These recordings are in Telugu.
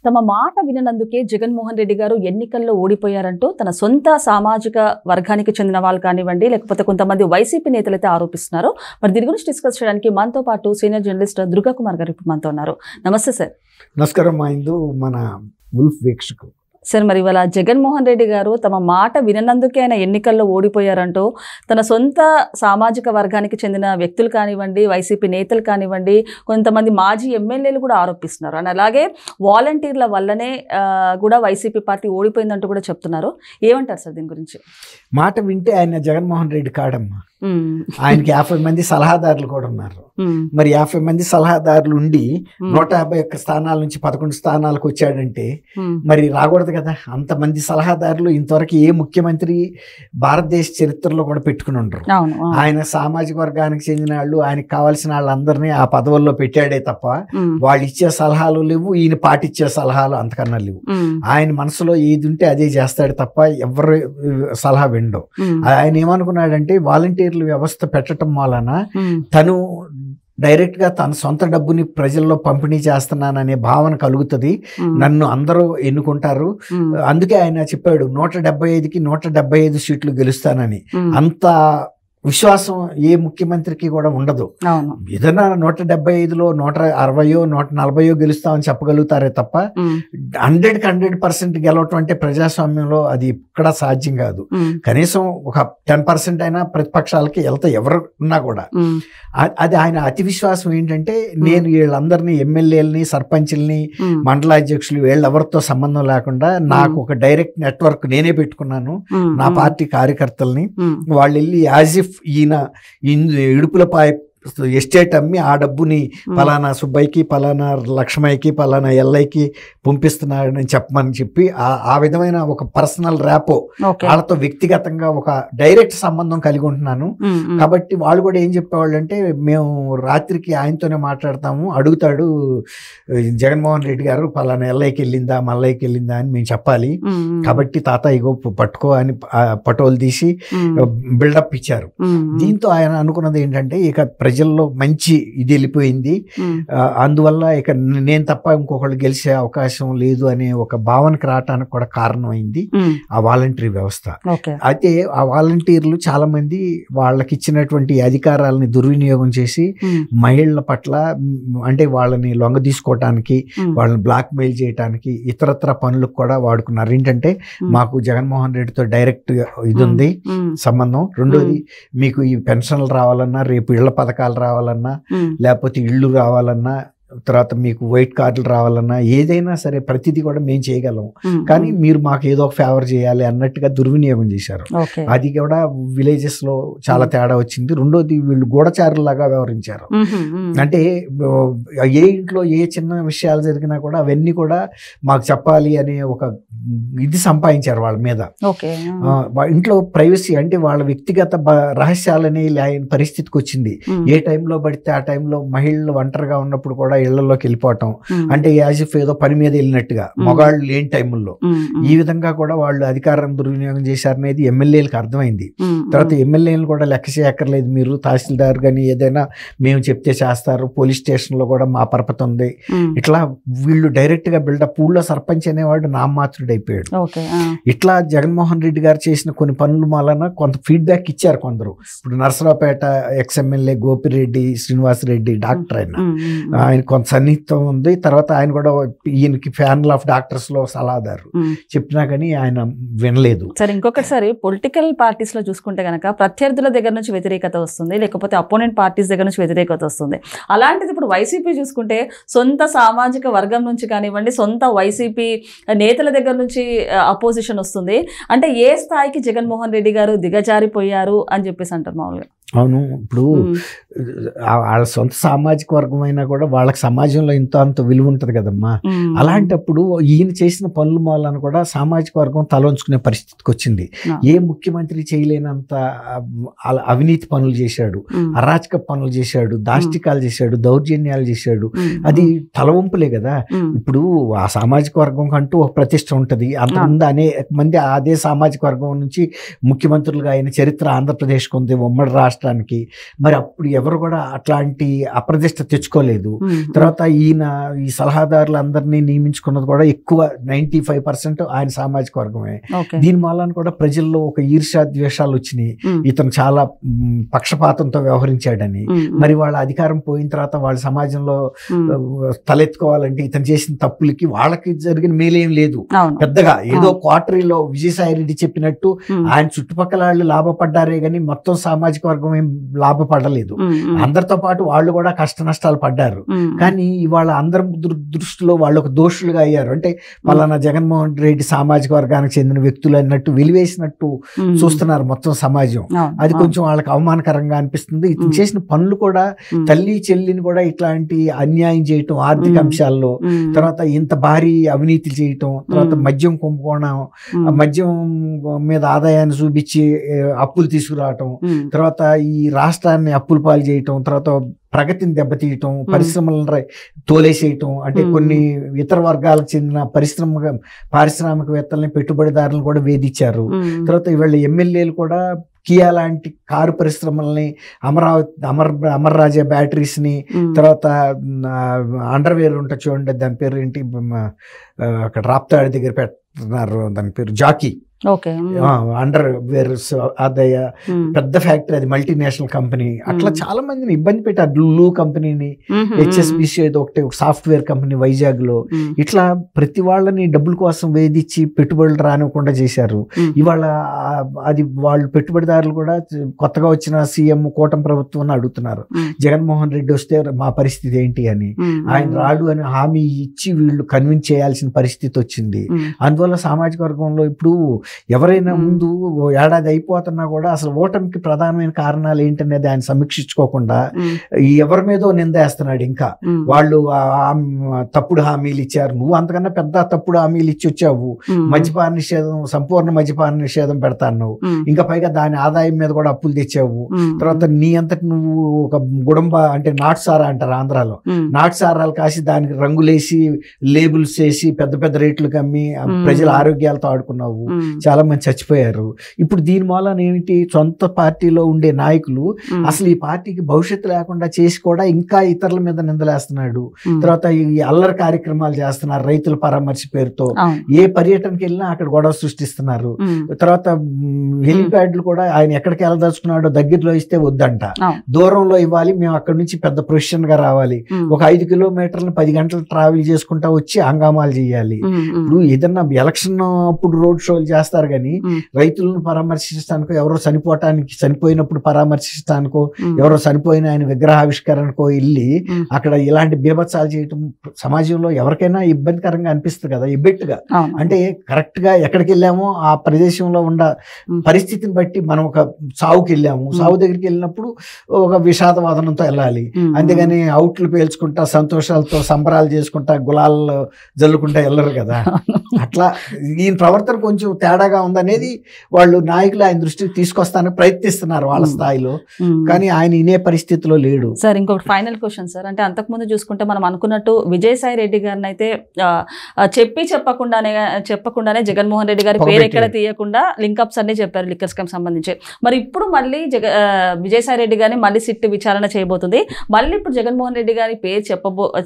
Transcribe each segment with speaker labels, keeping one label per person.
Speaker 1: తమ మాట విననందుకే జగన్మోహన్ రెడ్డి గారు ఎన్నికల్లో ఓడిపోయారంటూ తన సొంత సామాజిక వర్గానికి చెందిన వాళ్ళు కానివ్వండి, లేకపోతే కొంతమంది వైసీపీ నేతలైతే ఆరోపిస్తున్నారు. మరి దీని గురించి డిస్కస్ చేయడానికి మనతో పాటు సీనియర్ జర్నలిస్ట్ దుర్గా కుమార్ గారు ఇప్పుడు మనతో ఉన్నారు. నమస్తే సార్.
Speaker 2: నమస్కారం. మా ఇందు మన ఉల్ఫ్ వీక్షకులు
Speaker 1: సార్, మరి ఇవాళ జగన్మోహన్ రెడ్డి గారు తమ మాట విననందుకే ఆయన ఎన్నికల్లో ఓడిపోయారంటూ తన సొంత సామాజిక వర్గానికి చెందిన వ్యక్తులు కానివ్వండి, వైసీపీ నేతలు కానివ్వండి, కొంతమంది మాజీ ఎమ్మెల్యేలు కూడా ఆరోపిస్తున్నారు. అండ్ అలాగే వాలంటీర్ల వల్లనే కూడా వైసీపీ పార్టీ ఓడిపోయిందంటూ కూడా చెప్తున్నారు. ఏమంటారు సార్ దీని గురించి?
Speaker 2: మాట వింటే ఆయన జగన్మోహన్ రెడ్డి కాడమ్మా. ఆయనకి 50 మంది సలహాదారులు కూడా ఉన్నారు. మరి 50 మంది సలహాదారులు ఉండి 151 స్థానాల నుంచి 11 స్థానాలకు వచ్చాడంటే మరి రాకూడదు కదా. అంతమంది సలహాదారులు ఇంతవరకు ఏ ముఖ్యమంత్రి భారతదేశ చరిత్రలో కూడా పెట్టుకుని ఉండరు. ఆయన సామాజిక వర్గానికి చెందిన వాళ్ళు, ఆయనకు కావాల్సిన వాళ్ళందరినీ ఆ పదవుల్లో పెట్టాడే తప్ప వాళ్ళు ఇచ్చే సలహాలు లేవు, ఈయన పాటిచ్చే సలహాలు అంతకన్నా లేవు. ఆయన మనసులో ఏది ఉంటే అదే చేస్తాడు తప్ప ఎవరు సలహా వినడు. ఆయన ఏమనుకున్నాడంటే వాలంటీర్ల వ్యవస్థ పెట్టడం వలన తను డైరెక్ట్ గా తన సొంత డబ్బుని ప్రజల్లో పంపిణీ చేస్తున్నాననే భావన కలుగుతుంది, నన్ను అందరూ ఎన్నుకుంటారు. అందుకే ఆయన చెప్పాడు 175కి 175 సీట్లు గెలుస్తానని. అంత విశ్వాసం ఏ ముఖ్యమంత్రికి కూడా ఉండదు. ఏదైనా 175లో 160 140 గెలుస్తామని చెప్పగలుగుతారే తప్ప 100% గెలవటం అంటే ప్రజాస్వామ్యంలో అది ఇక్కడ సాధ్యం కాదు. కనీసం ఒక 10% అయినా ప్రతిపక్షాలకి వెళ్తే ఎవరు ఉన్నా కూడా. అది ఆయన అతి విశ్వాసం ఏంటంటే నేను వీళ్ళందరినీ ఎమ్మెల్యేలని, సర్పంచ్ల్ని, మండలాధ్యక్షులు వీళ్ళెవరితో సంబంధం లేకుండా నాకు ఒక డైరెక్ట్ నెట్వర్క్ నేనే పెట్టుకున్నాను. నా పార్టీ కార్యకర్తల్ని వాళ్ళు వెళ్ళి యాజ్ ఇఫ్ ఈయన ఇడుపులపై ఎస్టేట్ అమ్మి ఆ డబ్బుని పలానా సుబ్బయ్యకి, పలానా లక్ష్మయ్యకి, పలానా ఎల్లయ్యకి పంపిస్తున్నాడని చెప్పమని చెప్పి ఆ విధమైన ఒక పర్సనల్ ర్యాపో వాళ్ళతో వ్యక్తిగతంగా ఒక డైరెక్ట్ సంబంధం కలిగి ఉంటున్నాను. కాబట్టి వాళ్ళు కూడా ఏం చెప్పేవాళ్ళు అంటే, మేము రాత్రికి ఆయనతోనే మాట్లాడతాము, అడుగుతాడు జగన్మోహన్ రెడ్డి గారు పలానా ఎల్లయ్యకి వెళ్ళిందా మల్లయ్యకి వెళ్ళిందా అని మేము చెప్పాలి. కాబట్టి తాత ఇగో పట్టుకో అని పటోలు తీసి బిల్డప్ ఇచ్చారు. దీంతో ఆయన అనుకున్నది ఏంటంటే, ఇక ప్రజల్లో మంచి ఇది వెళ్ళిపోయింది, అందువల్ల ఇక నేను తప్ప ఇంకొకళ్ళు గెలిచే అవకాశం లేదు అనే ఒక భావనకు రావటానికి కూడా కారణమైంది ఆ వాలంటీర్ వ్యవస్థ. అయితే ఆ వాలంటీర్లు చాలా మంది వాళ్ళకి ఇచ్చినటువంటి అధికారాలని దుర్వినియోగం చేసి మహిళల పట్ల అంటే వాళ్ళని లొంగ తీసుకోవటానికి, వాళ్ళని బ్లాక్ మెయిల్ చేయడానికి, ఇతరత్ర పనులకు కూడా వాడుకున్నారు. ఏంటంటే మాకు జగన్మోహన్ రెడ్డితో డైరెక్ట్ ఇది ఉంది సంబంధం, రెండోది మీకు ఈ పెన్షన్లు రావాలన్నా, రేపు ఇళ్ల పథకాలు రావాలన్నా, లేకపోతే ఇళ్ళు రావాలన్నా, తర్వాత మీకు వైట్ కార్డులు రావాలన్నా, ఏదైనా సరే ప్రతిదీ కూడా మేము చేయగలం, కానీ మీరు మాకు ఏదో ఒక ఫేవర్ చేయాలి అన్నట్టుగా దుర్వినియోగం చేశారు. అది కూడా విలేజెస్ లో చాలా తేడా వచ్చింది. రెండోది వీళ్ళు గూఢచారులాగా వ్యవహరించారు. అంటే ఏ ఇంట్లో ఏ చిన్న విషయాలు జరిగినా కూడా అవన్నీ కూడా మాకు చెప్పాలి అనే ఒక ఇది సంపాదించారు వాళ్ళ మీద. ఇంట్లో ప్రైవసీ అంటే వాళ్ళ వ్యక్తిగత రహస్యాలని లేని పరిస్థితికి వచ్చింది. ఏ టైంలో పడితే ఆ టైంలో మహిళలు ఒంటరిగా ఉన్నప్పుడు కూడా ఇళ్లలోకి వెళ్ళిపోవటం, అంటే యాజ్ ఇఫ్ ఏదో పని మీద వెళ్ళినట్టుగా మగాళ్ళు లేని టైముల్లో ఈ విధంగా కూడా వాళ్ళు అధికారం దుర్వినియోగం చేశారనేది ఎమ్మెల్యేలకు అర్థమైంది. తర్వాత ఎమ్మెల్యేలు కూడా లెక్క చేయక్కర్లేదు, మీరు తహసీల్దార్ కానీ ఏదైనా మేము చెప్తే చేస్తారు, పోలీస్ స్టేషన్లో కూడా మా పరపతి ఉంది, ఇట్లా వీళ్ళు డైరెక్ట్ గా బిల్డప్. ఊళ్ళో సర్పంచ్ అనేవాడు నామమాత్రుడు అయిపోయాడు. ఇట్లా జగన్మోహన్ రెడ్డి గారు చేసిన కొన్ని పనుల వలన కొంత ఫీడ్బ్యాక్ ఇచ్చారు కొందరు. ఇప్పుడు నరసరావుపేట ఎక్స్ఎమ్మెల్యే గోపిరెడ్డి శ్రీనివాసరెడ్డి డాక్టర్, ఆయన కొంత సన్నిహితం ఉంది. తర్వాత ఆయన కూడా ఈయనకి ఫ్యానల్ ఆఫ్ డాక్టర్స్ లో సలహాదారు, చెప్పినా కానీ ఆయన వినలేదు.
Speaker 1: సరే, ఇంకొకసారి పొలిటికల్ పార్టీస్ లో చూసుకుంటే కనుక ప్రత్యర్థుల దగ్గర నుంచి వ్యతిరేకత వస్తుంది, లేకపోతే అపోనెంట్ పార్టీస్ దగ్గర నుంచి వ్యతిరేకత వస్తుంది. అలాంటిది ఇప్పుడు వైసీపీ చూసుకుంటే సొంత సామాజిక వర్గం నుంచి కానివ్వండి, సొంత వైసీపీ నేతల దగ్గర నుంచి అపోజిషన్ వస్తుంది. అంటే ఏ స్థాయికి జగన్మోహన్ రెడ్డి గారు దిగజారిపోయారు అని చెప్పేసి అంటారు మామూలుగా.
Speaker 2: అవును, ఇప్పుడు వాళ్ళ సొంత సామాజిక వర్గం అయినా కూడా వాళ్ళకి సమాజంలో ఇంత అంత విలువ ఉంటుంది కదమ్మా. అలాంటప్పుడు ఈయన చేసిన పనుల మూలన కూడా సామాజిక వర్గం తలొంచుకునే పరిస్థితికి వచ్చింది. ఏ ముఖ్యమంత్రి చేయలేనంత అవినీతి పనులు చేశాడు, అరాచక పనులు చేశాడు, దాష్టికాలు చేశాడు, దౌర్జన్యాలు చేశాడు. అది తలవంపులే కదా. ఇప్పుడు ఆ సామాజిక వర్గం అంటూ ఒక ప్రతిష్ట ఉంటుంది. అంతకుముందు అనేక మంది అదే సామాజిక వర్గం నుంచి ముఖ్యమంత్రులుగా అయిన చరిత్ర ఆంధ్రప్రదేశ్కి ఉంది, ఉమ్మడి రాష్ట్రం రాష్ట్రానికి. మరి అప్పుడు ఎవరు కూడా అట్లాంటి అప్రదిష్ట తెచ్చుకోలేదు. తర్వాత ఈయన ఈ సలహాదారులందరినీ నియమించుకున్నది కూడా ఎక్కువ 95% ఆయన సామాజిక వర్గమే. దీని మూలాన కూడా ప్రజల్లో ఒక ఈర్ష్యా ద్వేషాలు వచ్చినాయి, ఇతను చాలా పక్షపాతంతో వ్యవహరించాడని. మరి వాళ్ళ అధికారం పోయిన తర్వాత వాళ్ళ సమాజంలో తలెత్తుకోవాలంటే ఇతను చేసిన తప్పులకి వాళ్ళకి జరిగిన మేలేం లేదు పెద్దగా. ఏదో క్వార్టరీలో విజయసాయి రెడ్డి చెప్పినట్టు ఆయన చుట్టుపక్కల వాళ్ళు లాభపడ్డారే గానీ మొత్తం సామాజిక వర్గం ఏం లాభపడలేదు. అందరితో పాటు వాళ్ళు కూడా కష్ట నష్టాలు పడ్డారు. కానీ ఇవాళ అందరి దృష్టిలో వాళ్ళు ఒక దోషులుగా అయ్యారు. అంటే పలానా జగన్మోహన్ రెడ్డి సామాజిక వర్గానికి చెందిన వ్యక్తులు అన్నట్టు వెలివేసినట్టు చూస్తున్నారు మొత్తం సమాజం. అది కొంచెం వాళ్ళకి అవమానకరంగా అనిపిస్తుంది. ఇతను చేసిన పనులు కూడా తల్లి చెల్లిని కూడా ఇట్లాంటి అన్యాయం చేయటం ఆర్థిక అంశాల్లో, తర్వాత ఇంత భారీ అవినీతి చేయటం, తర్వాత మద్యం కుంభకోణం, మద్యం మీద ఆదాయాన్ని చూపించి అప్పులు తీసుకురావటం, తర్వాత ఈ రాష్ట్రాన్ని అప్పుల పాలు చేయటం, తర్వాత ప్రగతిని దెబ్బతీయటం, పరిశ్రమలను తోలేసేయటం, అంటే కొన్ని ఇతర వర్గాలకు చెందిన పారిశ్రామికవేత్తల్ని పెట్టుబడిదారులను కూడా వేధించారు. తర్వాత వీళ్ళ ఎమ్మెల్యేలు కూడా కియా లాంటి కారు పరిశ్రమల్ని, అమర్ రాజా బ్యాటరీస్ని, తర్వాత అండర్వేర్ ఉంటుంది చూడండి, దాని పేరు ఏంటి, అక్కడ రాప్తాడి దగ్గర పెట్టున్నారు, దాని పేరు జాకీ అండర్ వేర్ అదయ్య పెద్ద ఫ్యాక్టరీ, అది మల్టీనేషనల్ కంపెనీ. అట్లా చాలా మందిని ఇబ్బంది పెట్టారు. లూ కంపెనీని, HSBC ఏదో ఒకటి సాఫ్ట్వేర్ కంపెనీ వైజాగ్ లో. ఇట్లా ప్రతి వాళ్ళని డబ్బుల కోసం వేధించి పెట్టుబడులు రానివ్వకుండా చేశారు. ఇవాళ అది వాళ్ళు పెట్టుబడిదారులు కూడా కొత్తగా వచ్చిన సీఎం కూటమి ప్రభుత్వం అడుగుతున్నారు, జగన్మోహన్ రెడ్డి వస్తే మా పరిస్థితి ఏంటి అని. ఆయన రాడు అని హామీ ఇచ్చి వీళ్ళు కన్విన్స్ చేయాల్సిన పరిస్థితి వచ్చింది. అందువల్ల సామాజిక వర్గంలో ఇప్పుడు ఎవరైనా ముందు ఏడాది అయిపోతున్నా కూడా అసలు ఓటమికి ప్రధానమైన కారణాలు ఏంటనేది ఆయన సమీక్షించుకోకుండా ఎవరి మీదో నిందేస్తున్నాడు. ఇంకా వాళ్ళు తప్పుడు హామీలు ఇచ్చారు, నువ్వు అంతకన్నా పెద్ద తప్పుడు హామీలు ఇచ్చి వచ్చావు, మద్యపాన నిషేధం, సంపూర్ణ మద్యపాన నిషేధం పెడతాను, ఇంకా పైగా దాని ఆదాయం మీద కూడా అప్పులు తెచ్చావు. తర్వాత నీ అంతటి నువ్వు ఒక గుడంబ, అంటే నాటుసారా అంటారు ఆంధ్రాలో, నాటుసారాలు కాసి దానికి రంగులేసి లేబుల్స్ చేసి పెద్ద పెద్ద రేట్లకు అమ్మి ప్రజల ఆరోగ్యాలతో ఆడుకున్నావు, చాలా మంది చచ్చిపోయారు. ఇప్పుడు దీని మూలన ఏమిటి, సొంత పార్టీలో ఉండే నాయకులు అసలు ఈ పార్టీకి భవిష్యత్తు లేకుండా చేసి కూడా ఇంకా ఇతరుల మీద నిందలేస్తున్నాడు. తర్వాత ఈ అల్లరి కార్యక్రమాలు చేస్తున్నారు రైతుల పరామర్శ పేరుతో. ఏ పర్యటనకి వెళ్ళినా అక్కడ గొడవ సృష్టిస్తున్నారు. తర్వాత హెలిప్యాడ్లు కూడా ఆయన ఎక్కడికి వెళ్ళదలుచుకున్నాడో దగ్గరలో ఇస్తే వద్దంట, దూరంలో ఇవ్వాలి, మేము అక్కడ నుంచి పెద్ద ప్రొఫెషన్ గా రావాలి, ఒక 5 కిలోమీటర్లు 10 గంటలు ట్రావెల్ చేసుకుంటా వచ్చి హంగామాలు చేయాలి. ఇప్పుడు ఏదన్నా ఎలక్షన్ అప్పుడు రోడ్ షోలు చేస్తారు కానీ రైతులను పరామర్శించడానికో, ఎవరో చనిపోయినప్పుడు పరామర్శించడానికో, ఎవరో చనిపోయిన ఆయన విగ్రహావిష్కరణకో వెళ్ళి అక్కడ ఇలాంటి బీభత్సాలు చేయటం సమాజంలో ఎవరికైనా ఇబ్బందికరంగా అనిపిస్తుంది కదా, ఇబ్బెట్టుగా. అంటే కరెక్ట్ గా ఎక్కడికి వెళ్ళామో ఆ ప్రదేశంలో ఉన్న పరిస్థితిని బట్టి మనం ఒక సావుకి వెళ్ళాము, సావు దగ్గరికి వెళ్ళినప్పుడు ఒక విషాదవాదనంతో వెళ్ళాలి, అంతేగాని అవుట్లు పేల్చుకుంటా సంతోషాలతో సంబరాలు చేసుకుంటా గులాలు జల్లుకుంటా వెళ్ళరు కదా. అట్లా ఈయన ప్రవర్తన కొంచెం తేడాగా ఉందనేది వాళ్ళు నాయకులు ఆయన దృష్టికి తీసుకొస్తానికి ప్రయత్నిస్తున్నారు వాళ్ళ స్థాయిలో, కానీ ఆయన ఇనే పరిస్థితిలో లేడు.
Speaker 1: సార్ ఇంకొక ఫైనల్ క్వశ్చన్ సార్, అంటే అంతకుముందు చూసుకుంటే మనం అనుకున్నట్టు విజయసాయి రెడ్డి గారిని అయితే చెప్పకుండానే జగన్మోహన్ రెడ్డి గారి పేరు ఎక్కడ తీయకుండా లింకప్స్ అన్ని చెప్పారు లిక్కర్ స్కామ్ సంబంధించి. మరి ఇప్పుడు మళ్ళీ విజయసాయి రెడ్డి గారిని మళ్ళీ సిట్ విచారణ చేయబోతుంది. మళ్ళీ ఇప్పుడు జగన్మోహన్ రెడ్డి గారి పేరు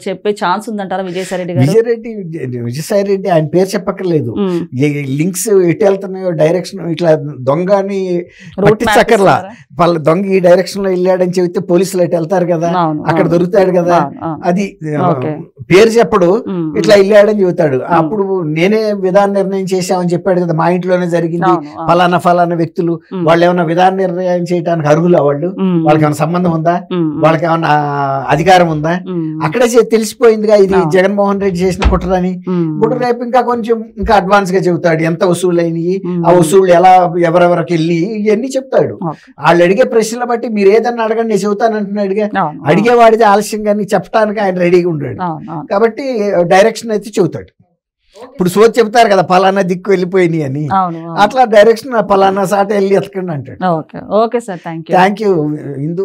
Speaker 1: చెప్పే ఛాన్స్ ఉందంటారా విజయసాయి రెడ్డి గారు?
Speaker 2: విజయసాయి రెడ్డి ఆయన పేరు చెప్పక్కర్లేదు, లింక్స్ ఎటు వెళ్తున్నాయో డైరెక్షన్ ఇట్లా దొంగని పట్టించక్కర్లా, వాళ్ళ దొంగ ఈ డైరెక్షన్ లో వెళ్ళాడని చెబితే పోలీసులు ఎటు వెళ్తారు కదా, అక్కడ దొరుకుతాడు కదా. అది పేరు చెప్పడు, ఇట్లా వెళ్ళాడని చెబుతాడు. అప్పుడు నేనే విధాన నిర్ణయం చేశామని చెప్పాడు కదా, మా ఇంట్లోనే జరిగింది, ఫలానా వ్యక్తులు, వాళ్ళు ఏమైనా విధాన నిర్ణయం చేయడానికి అర్హులా, వాళ్ళకి ఏమైనా సంబంధం ఉందా, వాళ్ళకి ఏమైనా అధికారం ఉందా? అక్కడే తెలిసిపోయిందిగా ఇది జగన్మోహన్ రెడ్డి చేసిన కుట్రని. ఇప్పుడు రేపు ఇంకా కొంచెం ఇంకా అడ్వాన్స్ గా చెబుతాడు ఎంత వసూలు అయినాయి, ఆ వసూళ్ళు ఎలా ఎవరెవరికి వెళ్ళి ఇవన్నీ చెప్తాడు. వాళ్ళు అడిగే ప్రశ్నలు బట్టి మీరు ఏదన్నా అడగండి నేను చెబుతానంటున్నాడుగా, అడిగేవాడిది ఆలస్యంగా చెప్పడానికి ఆయన రెడీగా ఉన్నాడు కాబట్టి డైరెక్షన్ అయితే చెబుతాడు. ఇప్పుడు సోచి చెప్తారు కదా పలానా దిక్కు వెళ్ళిపోయినాయి అని, అట్లా డైరెక్షన్ పలానా సాట వెళ్ళి ఎతకండి అంటాడు.
Speaker 1: Okay sir, thank you.
Speaker 2: Indu